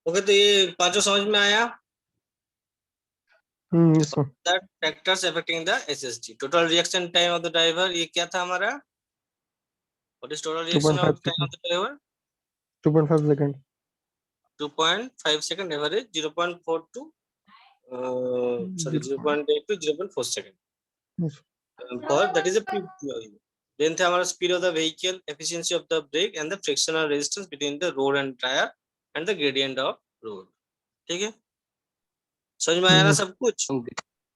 Okay, तो ये पांचों समझ में आया। yes sir. That factors affecting the SST. Total reaction time of the driver, ये क्या था हमारा? What is total reaction 2.5 of time of second. the driver? 2.5 second. 2.5 second, average 0.4 to sorry 0.8 to 0.4 second. Yes. For that is a peak value. Then थे हमारा speed of the vehicle, efficiency of the brake and the frictional resistance between the road and tire and the gradient of road. ठीक है, समझ में आया ना सब कुछ?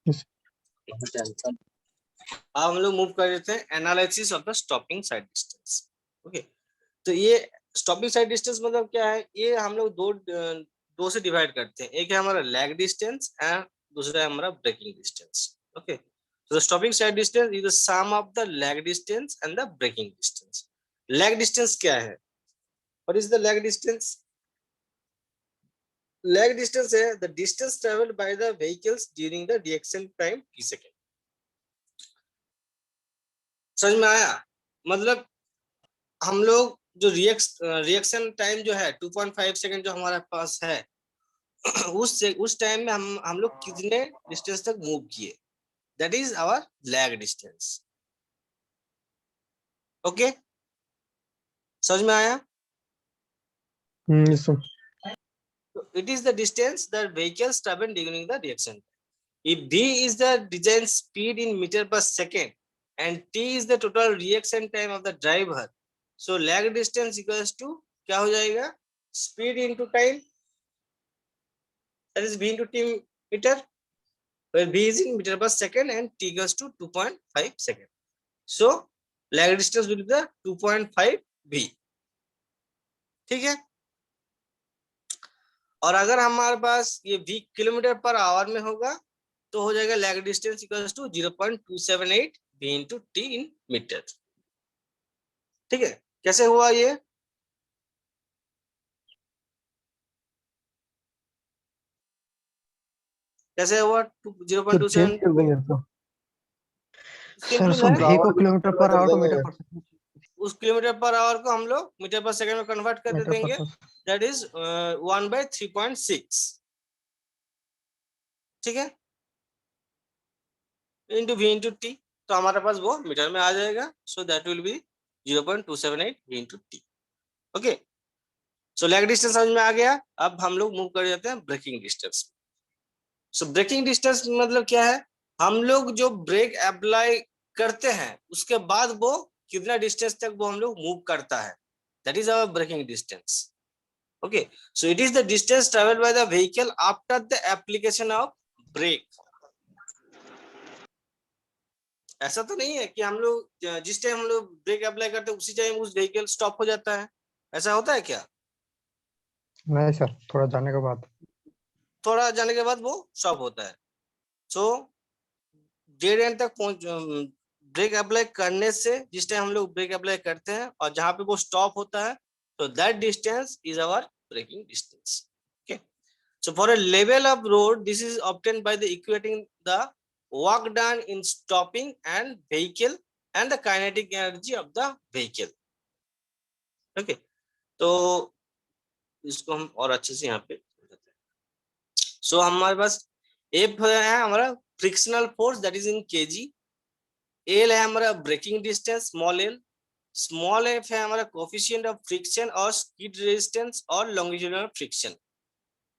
Yes. अब हम लोग मूव कर देते हैं analysis of the stopping sight distance. Okay, तो ये स्टॉपिंग साइड डिस्टेंस मतलब क्या है? ये हम लोग दो से डिवाइड करते हैं। एक है हमारा लैग डिस्टेंस एंड दूसरा है हमारा braking distance. Okay, so the stopping side distance is the sum of the lag distance and the braking distance. Lag distance क्या है? What is the lag distance? Lag distance है the distance traveled by the vehicles during the reaction time t second. समझ में आया? मतलब हम लोग जो रिएक्शन टाइम जो है 2.5 सेकंड जो हमारे पास है उस टाइम में हम लोग कितने डिस्टेंस तक मूव किए, that is our lag distance. Okay, समझ में आया? Yes sir. It is the distance that vehicles travel during the reaction. If v is the design speed in meter per second and t is the total reaction time of the driver, so lag distance equals to क्या हो जाएगा? Speed into time, that is v into t meter, where v is in meter per second and t equals to 2.5 second. So lag distance will be the 2.5 v. ठीक है, और अगर हमारे पास ये v kilometre per our में होगा तो हो जाएगा lag distance equals to 0.278 v into t in metre. ठीक है, कैसे हुआ ये? कैसे हुआ 0.27? चेंज कर देंगे तो सर सिंपल सो है, v को kilometre per hour to metre per second, उस किलोमीटर पर आवर को हम लोग मीटर पर सेकंड में कन्वर्ट कर मीटर देंगे, पर दैट इज 1/3.6। ठीक है, इंटू v इंटू टी, तो हमारे पास वो मीटर में आ जाएगा। So that will be 0.278 v into T. Okay, so lag distance समझ में आ गया। अब हम लोग मूव कर जाते हैं ब्रेकिंग डिस्टेंस। सो ब्रेकिंग डिस्टेंस मतलब क्या है? हम लोग जो ब्रेक अप्लाई करते हैं उसके बाद वो कितना डिस्टेंस तक वो हम लोग मूव करता है, that is our braking distance. Okay, so it is the distance travelled by the vehicle after the application of brake. ऐसा तो नहीं है कि हम लोग जिस टाइम हम लोग ब्रेक अप्लाई करते हैं उसी टाइम उस व्हीकल स्टॉप हो जाता है, ऐसा होता है क्या? नहीं सर, थोड़ा जाने के बाद। थोड़ा जाने के बाद वो स्टॉप होता है। सो डेड एंड तक पहुंच ब्रेक अप्लाई करने से जिस टाइम हम लोग ब्रेक अप्लाई करते हैं और जहां पे वो स्टॉप होता है, तो that distance is our braking distance. Okay, so for a level of road this is obtained by the equating the work done in stopping and vehicle and the kinetic energy of the vehicle. Okay, तो इसको हम और अच्छे से यहाँ पे सो हमारे पास F है हमारा frictional force that is in KG, L है हमारा ब्रेकिंग डिस्टेंस स्मॉल एफ है हमारा कोफिशिएंट ऑफ फ्रिक्शन और स्किड रेजिस्टेंस और लॉन्गिट्यूडिनल फ्रिक्शन,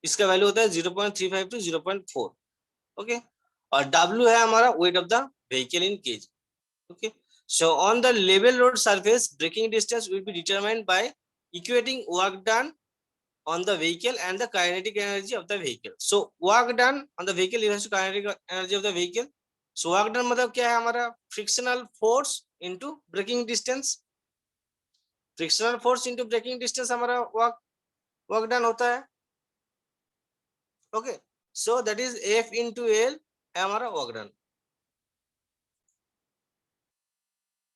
इसका वैल्यू होता है 0.35 टू 0.4। ओके, और डब्ल्यू है हमारा weight of the vehicle in kg. Okay, so on the level road surface braking distance will be determined by equating work done on the vehicle and the kinetic energy of the vehicle. So work done on the vehicle equals to kinetic energy of the vehicle. So work done मतलब क्या है हमारा? frictional force into braking distance, frictional force into braking distance हमारा work done होता है। Okay, so that is F into L है हमारा work done,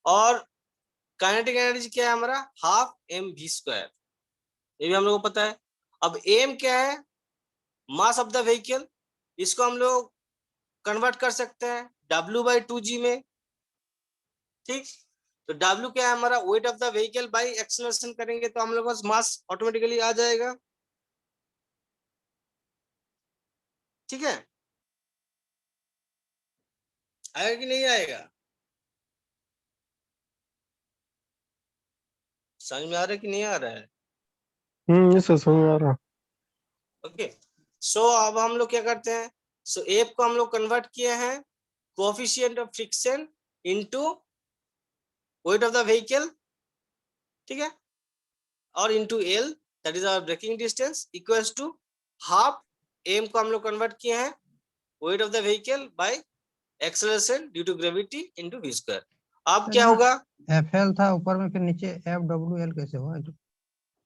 और kinetic energy क्या है हमारा? हाफ mv², ये भी हम लोग को पता है। अब m क्या है? मास ऑफ द व्हीकल, इसको हम लोग कन्वर्ट कर सकते हैं W/2g में। ठीक, तो W क्या है हमारा? Weight of the vehicle by acceleration करेंगे तो हम लोग को मास ऑटोमेटिकली आ जाएगा। ठीक है, आएगा कि नहीं आएगा, समझ में आ रहा है कि नहीं आ रहा है? ये सर समझ में आ रहा। ओके, सो अब हम लोग क्या करते हैं, सो एफ को हम लोग कन्वर्ट किए हैं coefficient of friction into weight of the vehicle, ठीक है, और into L that is our braking distance equals to half M को हम लोग कन्वर्ट किए हैं weight of the vehicle by acceleration due to gravity into v square. अब क्या होगा, एफएल था ऊपर में, फिर नीचे एफ डब्ल्यू एल कैसे हुआ?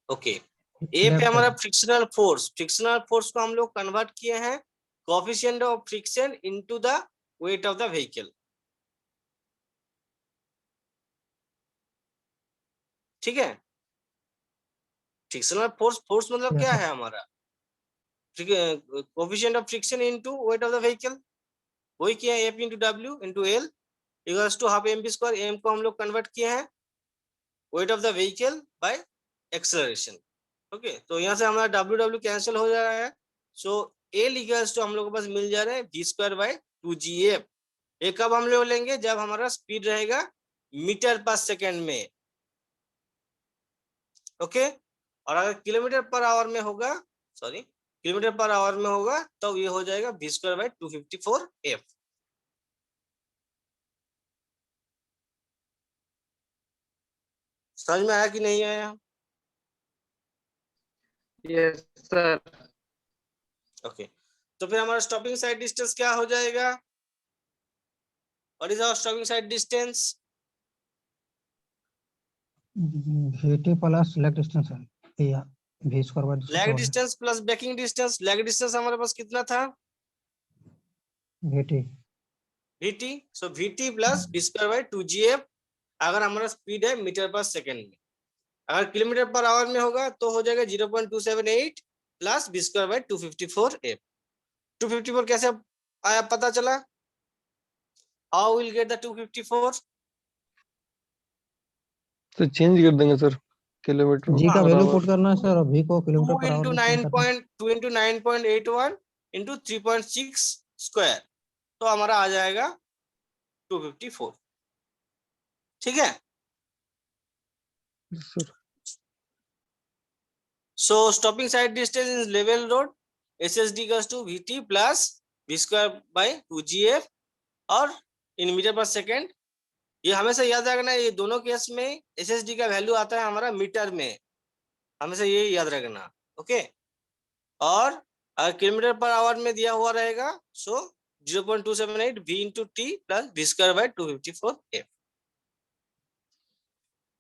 ओके, ए पे लेफ्ट हमारा है। फ्रिक्शनल फोर्स को हम लोग कन्वर्ट किए हैं coefficient of friction into the weight of the vehicle, ठीक है, फ्रिक्शनल फोर्स मतलब यस क्या सर। है हमारा, coefficient of friction into weight of the vehicle, वही किया है F into W into L equals to half M B square, M को हम लोग कन्वर्ट किए हैं weight of the vehicle by acceleration. Okay, तो यहाँ से हमारा डब्ल्यू डब्ल्यू कैंसिल हो जा रहा है, सो एल इक्वल्स टू हम लोग के पास मिल जा रहा है वी स्क्वायर बाय 2gf। ये कब हम लोग लेंगे, जब हमारा स्पीड रहेगा मीटर पर सेकेंड में, ओके, और अगर किलोमीटर पर आवर में होगा, सॉरी किलोमीटर पर आवर में होगा तो ये हो जाएगा वी स्क्वायर बाय 254f। समझ में आया कि नहीं आया? Yes sir. ओके, तो फिर हमारा स्टॉपिंग साइड डिस्टेंस क्या हो जाएगा, what is our stopping sight distance, VT plus lag distance है या वी स्क्वायर बाय लैग 254 है। Distance plus braking distance, lag distance हमारे पास कितना था, VT. vt, so vt plus v square by 2gf, अगर हमारा स्पीड है मीटर पर सेकेंड में, अगर किलोमीटर पर आवर में होगा तो हो जाएगा 0.278 plus v square bye 254f। 254 कैसे आया पता चला, हाउ विल गेट द 254, तो चेंज कर देंगे सर किलोमीटर जी का पर वैल्यू आवर। पुट करना है सर, और वी को किलोमीटर 2 पर आवर इंटू में चेंज करना है। 9.81 इंटू 3.6 स्क्वायर, तो हमारा आ जाएगा 254, ठीक है। Sir So stopping side distance is level road, SSD equals to VT plus V square by 2GF और इन मीटर पर सेकेंड। ये हमेशा याद रखना, ये दोनों केस में SSD का वैल्यू आता है हमारा मीटर में, हमेशा ये याद रखना, ओके। और अगर किलोमीटर पर आवर में दिया हुआ रहेगा, सो 0.278 V into T plus V square bye 254F।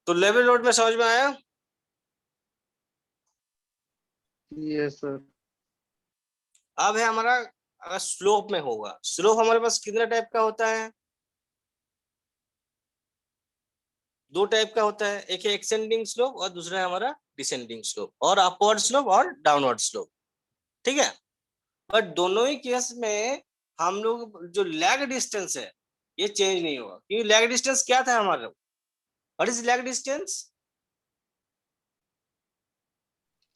तो लेवल रोड में समझ में आया? Yes sir. अब है हमारा, अगर स्लोप में होगा, स्लोप हमारे पास कितने टाइप का होता है, दो टाइप का होता है, एक है एक्सेंडिंग स्लोप और दूसरा है हमारा डिसेंडिंग स्लोप, और अपवर्ड स्लोप और डाउनवर्ड स्लोप, ठीक है। बट दोनों ही केस में हम लोग जो लैग डिस्टेंस है ये चेंज नहीं होगा, क्योंकि लैग डिस्टेंस क्या था हमारा, what is lag distance,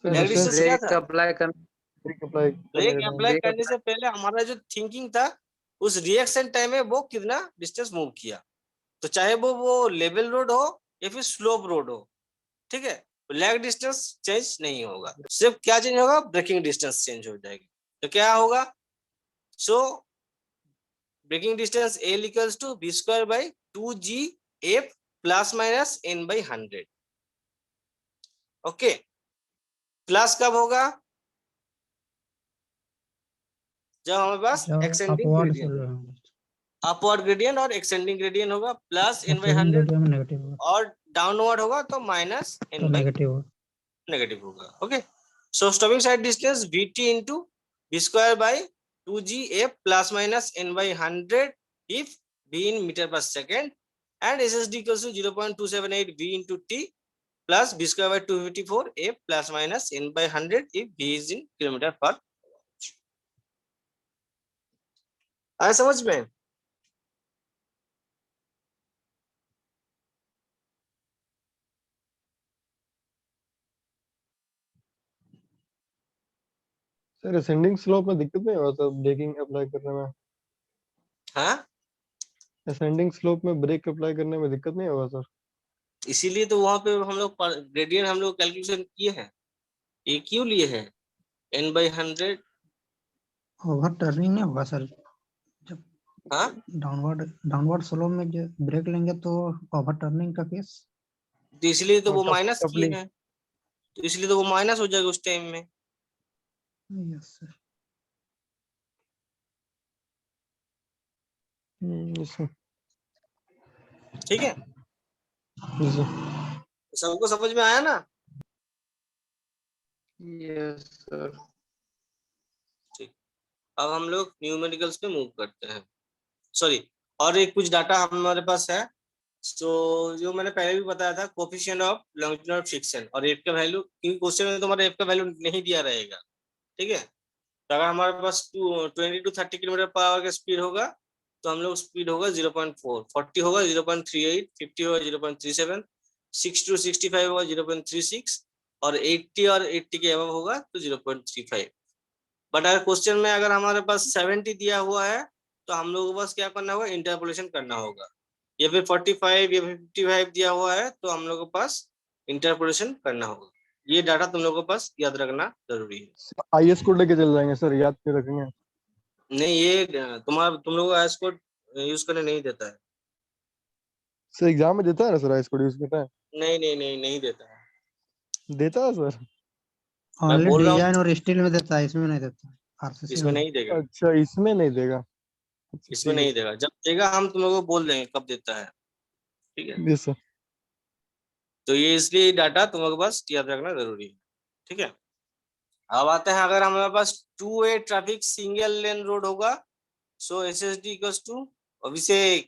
sir lag distance distance क्या ब्रेक था, अप्लाई करना। ब्रेक अप्लाई करने ब्रेक के अप्लाई टाइम ब्रेक करने अप्लाई। से पहले हमारा जो थिंकिंग था, उस रिएक्शन टाइम में वो कितना डिस्टेंस मूव किया, तो चाहे वो लेवल रोड हो या फिर स्लोप रोड हो, ठीक है, लैग डिस्टेंस चेंज नहीं होगा, सिर्फ क्या चेंज होगा, ब्रेकिंग डिस्टेंस चेंज हो जाएगी। तो क्या होगा, so braking distance L equals to v square by 2gf plus minus n by 100, okay. Plus कब होगा, जब हमारे पास जब एक्सेंडिंग अपवर्ड ग्रेडियंट, चल अपवर्ड ग्रेडियंट और एक्सेंडिंग ग्रेडियंट होगा, plus n by excellent 100, radian में नेगेटिव होगा और डाउनवर्ड होगा तो माइनस तो n बाय नेगेटिव होगा। नेगेटिव होगा, okay. So stopping sight distance vt into v square by 2gf plus minus n by 100 if v in meter per second, and SSD equals to 0.278 v into t plus v square by 254 f plus minus n by 100 if v is in kilometer per, आया समझ में? Sir ascending slope में दिक्कत नहीं होगा sir breaking apply करने में? हाँ, असेंडिंग स्लोप में ब्रेक अप्लाई करने में दिक्कत नहीं होगा सर? इसीलिए तो वहां पे हम लोग ग्रेडियंट हम लोग कैलकुलेशन किए हैं। ये क्यों लिए हैं? n/100। ओवर टर्निंग नहीं होगा सर, जब हाँ, डाउनवर्ड स्लो में जो ब्रेक लेंगे तो ओवर टर्निंग का केस। तो इसलिए तो और वो माइनस किए कपलिंग। हैं, तो इसलिए तो वो माइनस हो जाएगा उस टाइम में। Yes sir. yes sir, ठीक है, yes sir। सबको समझ में आया ना? Yes, sir. ठीक, अब हम लोग न्यूमेरिकल्स पे मूव करते हैं। सॉरी, और एक कुछ डाटा हमारे पास है। सो जो मैंने पहले भी बताया था, कोफिशिएंट ऑफ लॉन्गिट्यूडनल फ्रिक्शन और एफ का वैल्यू, क्योंकि क्वेश्चन में तुम्हारा एफ का वैल्यू नहीं दिया रहेगा। ठीक है, तो अगर हमारे पास 20 to 30 किलोमीटर पर आवर का स्पीड होगा तो हम लोग स्पीड होगा 0.4, 40 होगा 0.38, 50 होगा 0.37, 6 to 65 होगा 0.36 और 80 और 80 के अबव होगा तो 0.35। बट अगर क्वेश्चन में अगर हमारे पास 70 दिया हुआ है तो हम लोगों को बस क्या करना होगा, इंटरपोलेशन करना होगा। या फिर 45 या फिर 55 दिया हुआ है तो हम लोगों के पास इंटरपोलेशन करना होगा। ये डाटा तुम लोगों के पास याद रखना जरूरी है। आईएस कोड लेके चल जाएंगे सर, याद क्यों रखेंगे? नहीं, ये तुम लोगों को आईएस कोड यूज करने नहीं देता है। सर एग्जाम में देता है ना सर, आईएस कोड यूज करता है? नहीं नहीं नहीं, नहीं देता है। देता है सर? मैं ओनली बोल रहा हूँ, डिजाइन और स्टील में देता है, इसमें नहीं देता, आरसीसी इसमें में। नहीं देगा। अच्छा इसमें नहीं देगा? अच्छा इसमें ठीक है नहीं सर। देगा, जब देगा हम तुम लोगों को बोल देंगे कब देता है। ठीक है, यस सर। तो ये इसलिए डाटा तुम लोगों के पास याद रखना जरूरी है। ठीक है, अब आते हैं, अगर हमारे पास 2 way traffic single lane road होगा, so S S D equals to, Abhishek,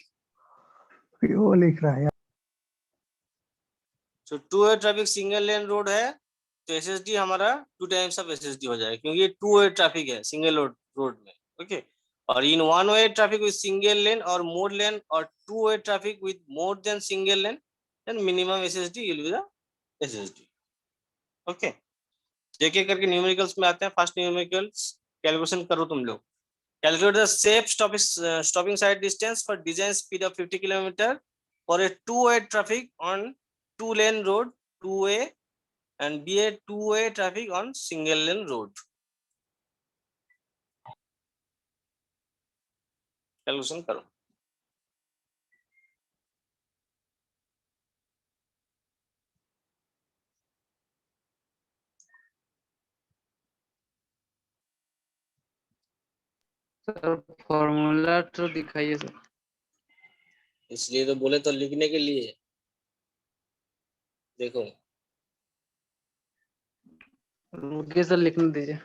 वो लिख रहा है। तो 2 way traffic single lane road है तो एस एस डी हमारा 2 times of S S D हो जाएगा, क्योंकि ये 2 वे ट्रैफिक है सिंगल रोड में। ओके, और in 1 way traffic with single lane और मोर लेन और 2 way traffic with more than single lane, then minimum S S D will be the S S D. Okay, एक एक करके numericals में आते हैं। फर्स्ट न्यूमेरिकल्स कैलकुलेशन करो तुम लोग। Calculate the safe stopping side distance for design speed of 50 kilometer for a 2-way traffic on 2-lane road, 2-way, and be a 2-way traffic on single lane road. Calculation करो। Sir formula तो दिखाइए sir. इसलिए तो बोले तो लिखने के लिए। देखो, रुकिए सर, लिखने दीजिए।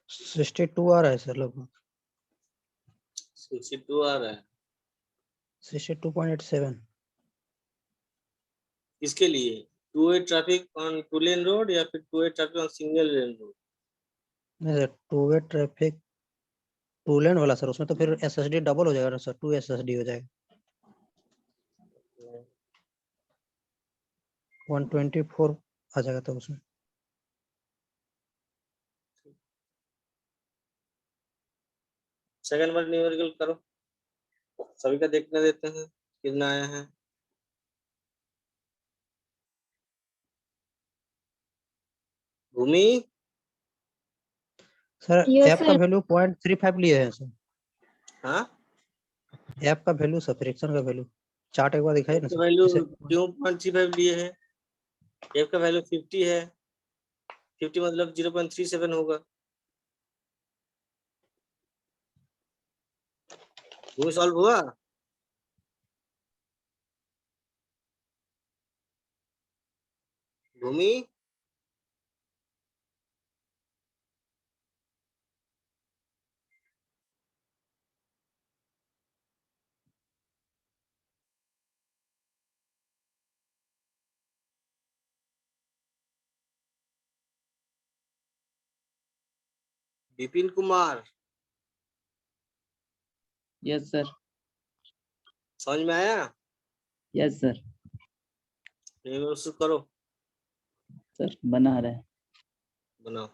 सिक्सटी टू आ रहा है सर लगभग, 62 आ रहा है। 62.87। किसके लिए? Two way traffic on 2-lane road या फिर two way traffic on single lane road? नहीं sir, two way traffic 2 lane वाला सर, उसमें तो फिर एसएसडी डबल हो जाएगा ना सर, 2 एसएसडी हो जाएगा, 124 आ जाएगा तो उसमें। सेकंड बार न्यूमेरिकल करो, सभी का देखने देते हैं कितना आया है। भूमि, सर Yes, ऐप का वैल्यू 0.35 लिए हैं सर, हाँ, ऐप का वैल्यू सर, फ्रिक्शन का वैल्यू चार्ट एक बार दिखाइए ना सर। वैल्यू जैसे क्यों 0.35 लिए है? एफ का वैल्यू 50 है, 50 मतलब 0.37 होगा। वो सॉल्व हुआ। भूमि विपिन कुमार यस सर। समझ में आया? Yes sir. उसको करो, सर बना रहे हैं। बनाओ।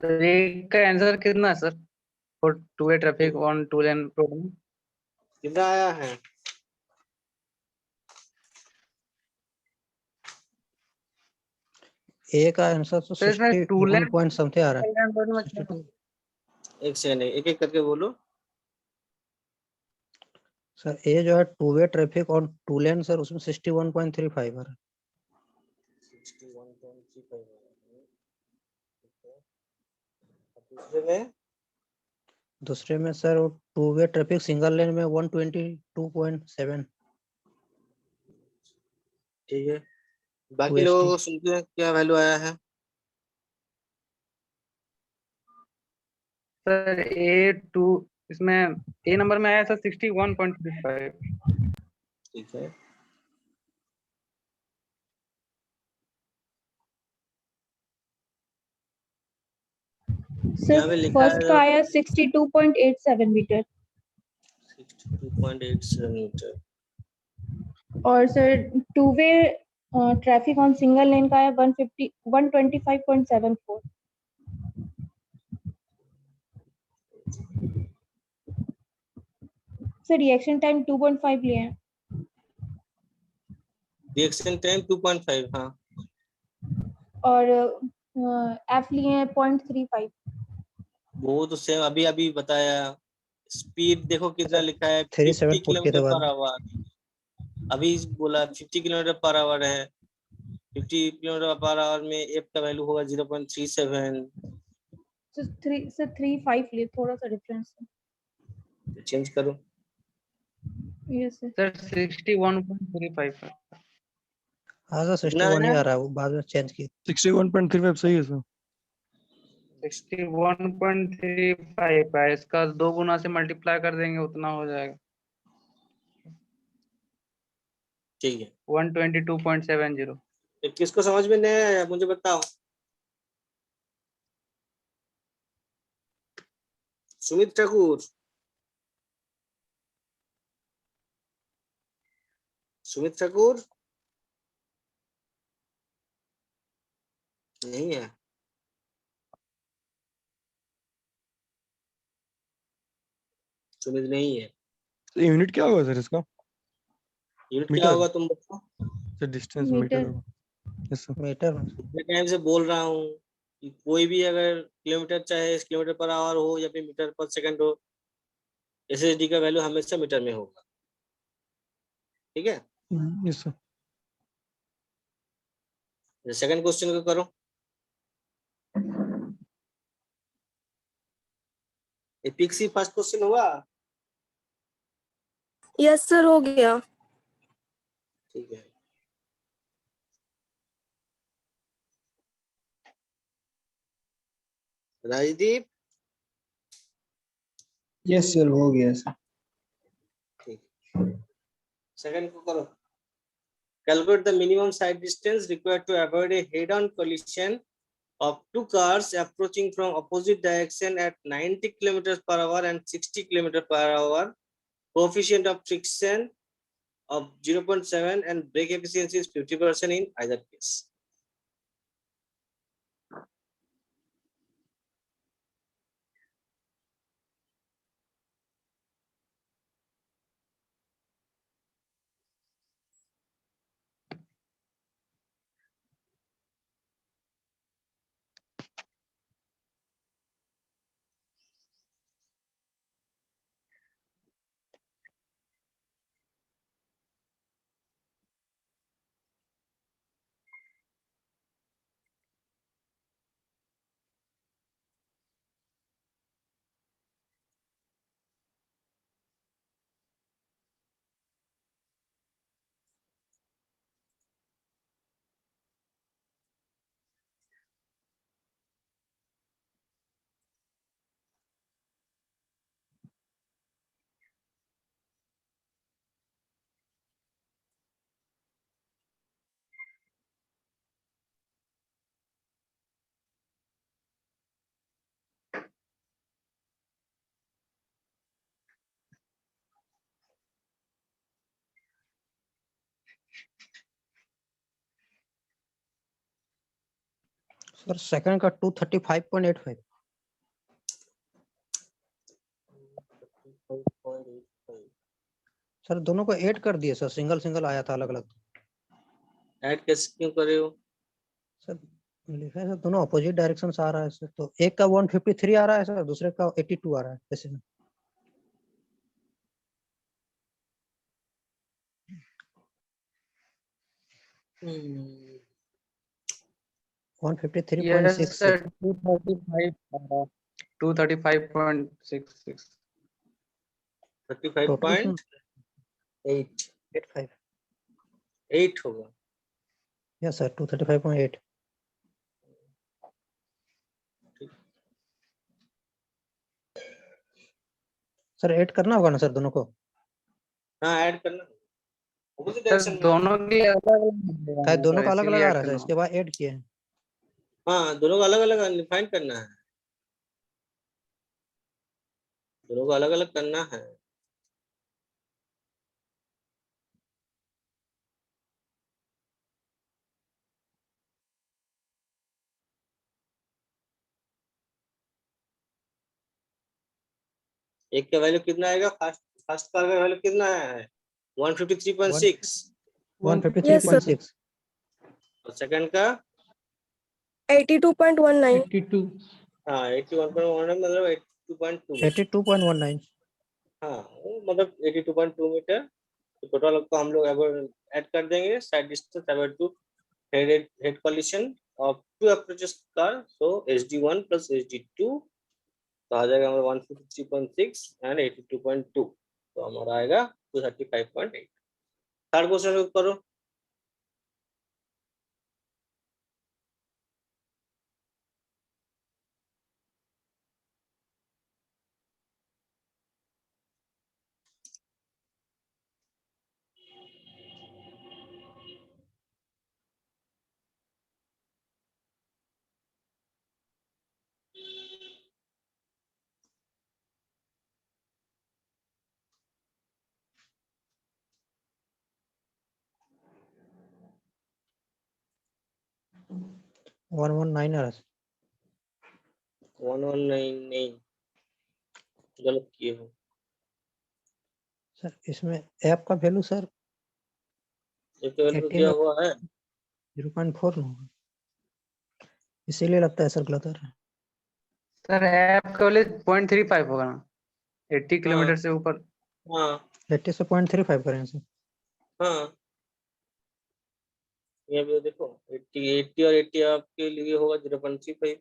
सर एक का आंसर कितना है sir for two way traffic on two lane program? कितना आया है? ए का आंसर तो सर इसमें टू 61 लेन पॉइंट समथिंग आ रहा है। 62 एक सेकंड, एक एक करके बोलो। सर ए जो है to way traffic on two lane sir उसमें 61.35 आ रहा है। 61.35 दूसरे में दूसरे में sir two way traffic single लेन में 122.7 ठीक है। बाकी 2ST। लोगों को सुनते हैं क्या वैल्यू आया है। सर ए टू इसमें ए नंबर में आया सर 61.35। ठीक है, यहाँ पे सर लिखा फर्स्ट है का आया 62.87 मीटर 62.87 मीटर। और sir two way traffic on single लेन का आया 125.74। सर रिएक्शन टाइम 2.5 लिए हैं रिएक्शन टाइम 2.5। हाँ, और एफ लिए हैं 0.35। वो तो सेम अभी अभी बताया। स्पीड देखो कितना लिखा है, 50 37 फुट के किलोमीटर बाद पर आवर। अभी बोला 50 किलोमीटर पर आवर है। 50 किलोमीटर पर आवर में एफ का वैल्यू होगा 0.37। सर 3.5 लिए, थोड़ा सा डिफरेंस है। चेंज करो। Yes sir. सर 61.35 है। हाँ सर कितना 61 ही है? आ रहा है, वो बाद में चेंज किया। 61.35 सही है सर। 61.35 है, इसका 2 गुना से मल्टीप्लाई कर देंगे उतना हो जाएगा ठीक है। 122.70। तो किसको समझ में नहीं आया मुझे बताओ। सुमित ठाकुर, सुमित ठाकुर नहीं है। सुमित नहीं है। यूनिट क्या होगा सर इसका? यूनिट क्या मीटर होगा तुम बताओ। Sir, distance metre. मीटर होगा। Yes sir. मीटर में इतने टाइम से बोल रहा हूँ कि कोई भी अगर किलोमीटर, चाहे किलोमीटर पर आवर हो या फिर मीटर पर सेकंड हो, एसएसडी का वैल्यू हमेशा मीटर में होगा। ठीक है। Yes sir. सेकंड क्वेश्चन को करो। एपिक्सी फर्स्ट क्वेश्चन हुआ। यस सर हो गया। ठीक है। राजदीप। यस सर हो गया सर। ठीक। सेकंड को करो। Calculate the minimum side distance required to avoid a head-on collision of two cars approaching from opposite direction at 90 kilometers per hour and 60 kilometers per hour. Coefficient of friction of 0.7 and brake efficiency is 50% in either case. Sir second का 235.85 sir दोनों को add कर दिए sir, single single आया था अलग अलग। Add कैसे क्यों करे हो? सर लिखा है सर दोनों अपोजिट डायरेक्शन से आ रहा है सर, तो एक का 153 आ रहा है सर, दूसरे का 82 आ रहा है ऐसे में। हम्म, 153.66 सर 235 235.66 35.8 85 8 होगा। Yes sir 235.8। सर ऐड करना होगा ना सर दोनों को? हाँ ऐड करना opposite सर direction में। दोनों के अलग शायद दोनों का अलग अलग अलग आ रहा है सर, इसके बाद ऐड किए हैं। हाँ दोनों को अलग अलग फाइंड करना है, दोनों को अलग अलग करना है। एक का वैल्यू कितना आएगा? फर्स्ट फर्स्ट का वैल्यू कितना है? 153.6 Yes, sir. 153.6 और सेकंड का 82.19. 82 हाँ 81.1 मतलब 82.2। 82.19 हाँ वो मतलब 82.2 मीटर। तो टोटल को हम लोग ऐड कर देंगे sight distance about to head collision of two approaches car, so HD1 plus HD2 तो आ जाएगा हमारा 153.6 एंड 82.2, तो हमारा आएगा 235.8। थर्ड क्वेश्चन करो। वन वन नाइन आ रहा है 1199 गलत किए हो सर। इसमें ऐप का वैल्यू सर ये तो वैल्यू 18 दिया हुआ है। 0.4 ना होगा, इसीलिए लगता है सर गलत आ रहा है। सर ऐप का वैल्यू 0.35 होगा ना, 80 किलोमीटर से ऊपर। हाँ 80 से 0.35 करें सर। हाँ ये भी देखो 80 और 80 आपके लिए होगा 0.35।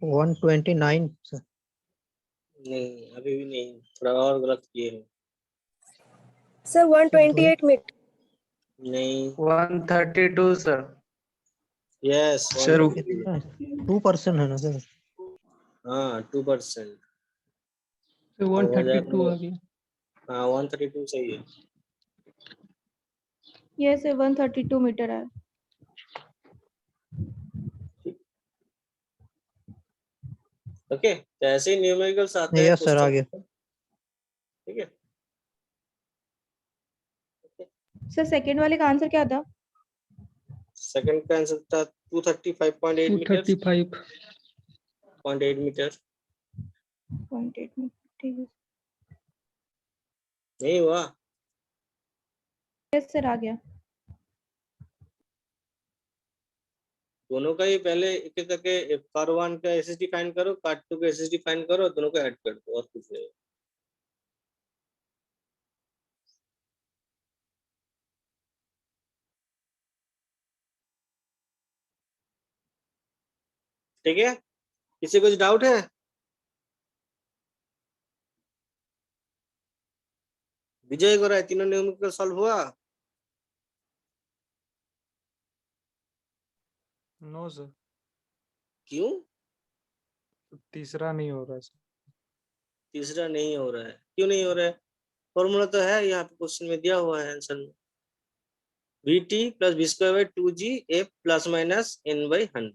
One 129 sir. नहीं अभी भी नहीं, थोड़ा और गलत किए हो। Sir, 128 meter. नहीं 132 सर। यस सर 2% है ना सर। हाँ 2%। 132 आ गया। हाँ 132 सही है। Yes, sir, 132 meter है। ओके तो ऐसे ही न्यूमेरिकल्स आते हैं यस सर आ गया। क्वेश्चन, ठीक है। सर सेकंड वाले का आंसर क्या था? सेकंड का आंसर था 235.8 मीटर 235 0.8 मीटर। 0.8 मीटर, ठीक है। नहीं हुआ? यस सर आ गया। दोनों का ही पहले एक एक करके कार वन का एसएसडी फाइंड करो, कार टू का एसएसडी फाइंड करो, दोनों को ऐड कर दो और कुछ नहीं। ठीक है, किसी कुछ डाउट है? विजय को राय तीनों न्यूमेरिकल सॉल्व हुआ? नो सर, क्यों? तीसरा नहीं हो रहा सर। तीसरा नहीं हो रहा है, क्यों नहीं हो रहा है? फॉर्मूला तो है यहाँ पे क्वेश्चन में दिया हुआ है आंसर में। VT plus v square by 2g f plus minus n by 100।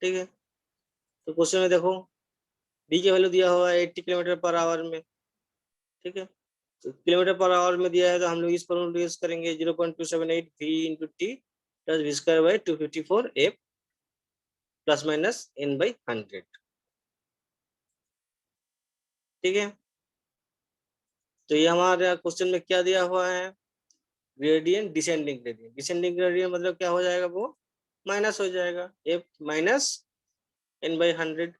ठीक है, तो क्वेश्चन में देखो b की वैल्यू दिया हुआ है 80 किलोमीटर पर आवर में। ठीक है, तो किलोमीटर पर आवर में दिया है तो हम लोग इस पर यूज करेंगे 0.278 v into T plus v square by 254 f plus minus n by 100। ठीक है, तो ये हमारे क्वेश्चन में क्या दिया हुआ है, gradient descending gradient. Descending gradient मतलब क्या हो जाएगा, वो माइनस हो जाएगा f माइनस n बाई 100।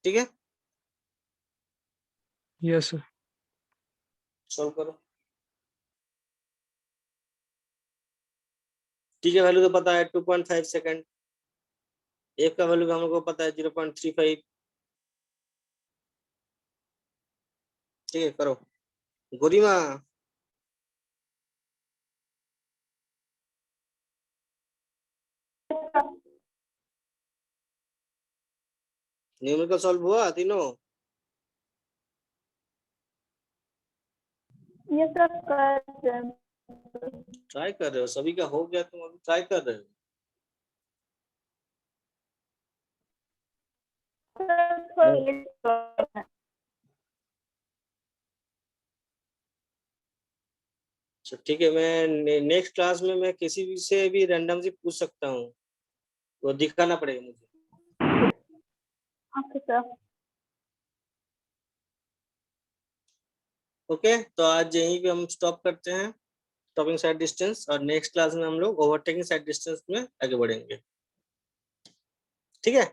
ठीक है, यस सर। सॉल्व करो। टी का वैल्यू तो पता है 2.5 सेकंड, f का वैल्यू हम लोग को पता है 0.35। ठीक है, करो गोरीमा। न्यूमेरिकल सॉल्व हुआ तीनों? ये सब कर ट्राई कर रहे हो, सभी का हो गया, तुम अभी ट्राई कर रहे हो। अच्छा ठीक है, मैं नेक्स्ट क्लास में मैं किसी भी से भी रैंडम से पूछ सकता हूँ, वो दिखाना पड़ेगा मुझे। Okay sir. ओके, तो आज यहीं पे हम स्टॉप करते हैं, स्टॉपिंग साइड डिस्टेंस, और नेक्स्ट क्लास में हम लोग ओवरटेकिंग साइड डिस्टेंस में आगे बढ़ेंगे। ठीक है।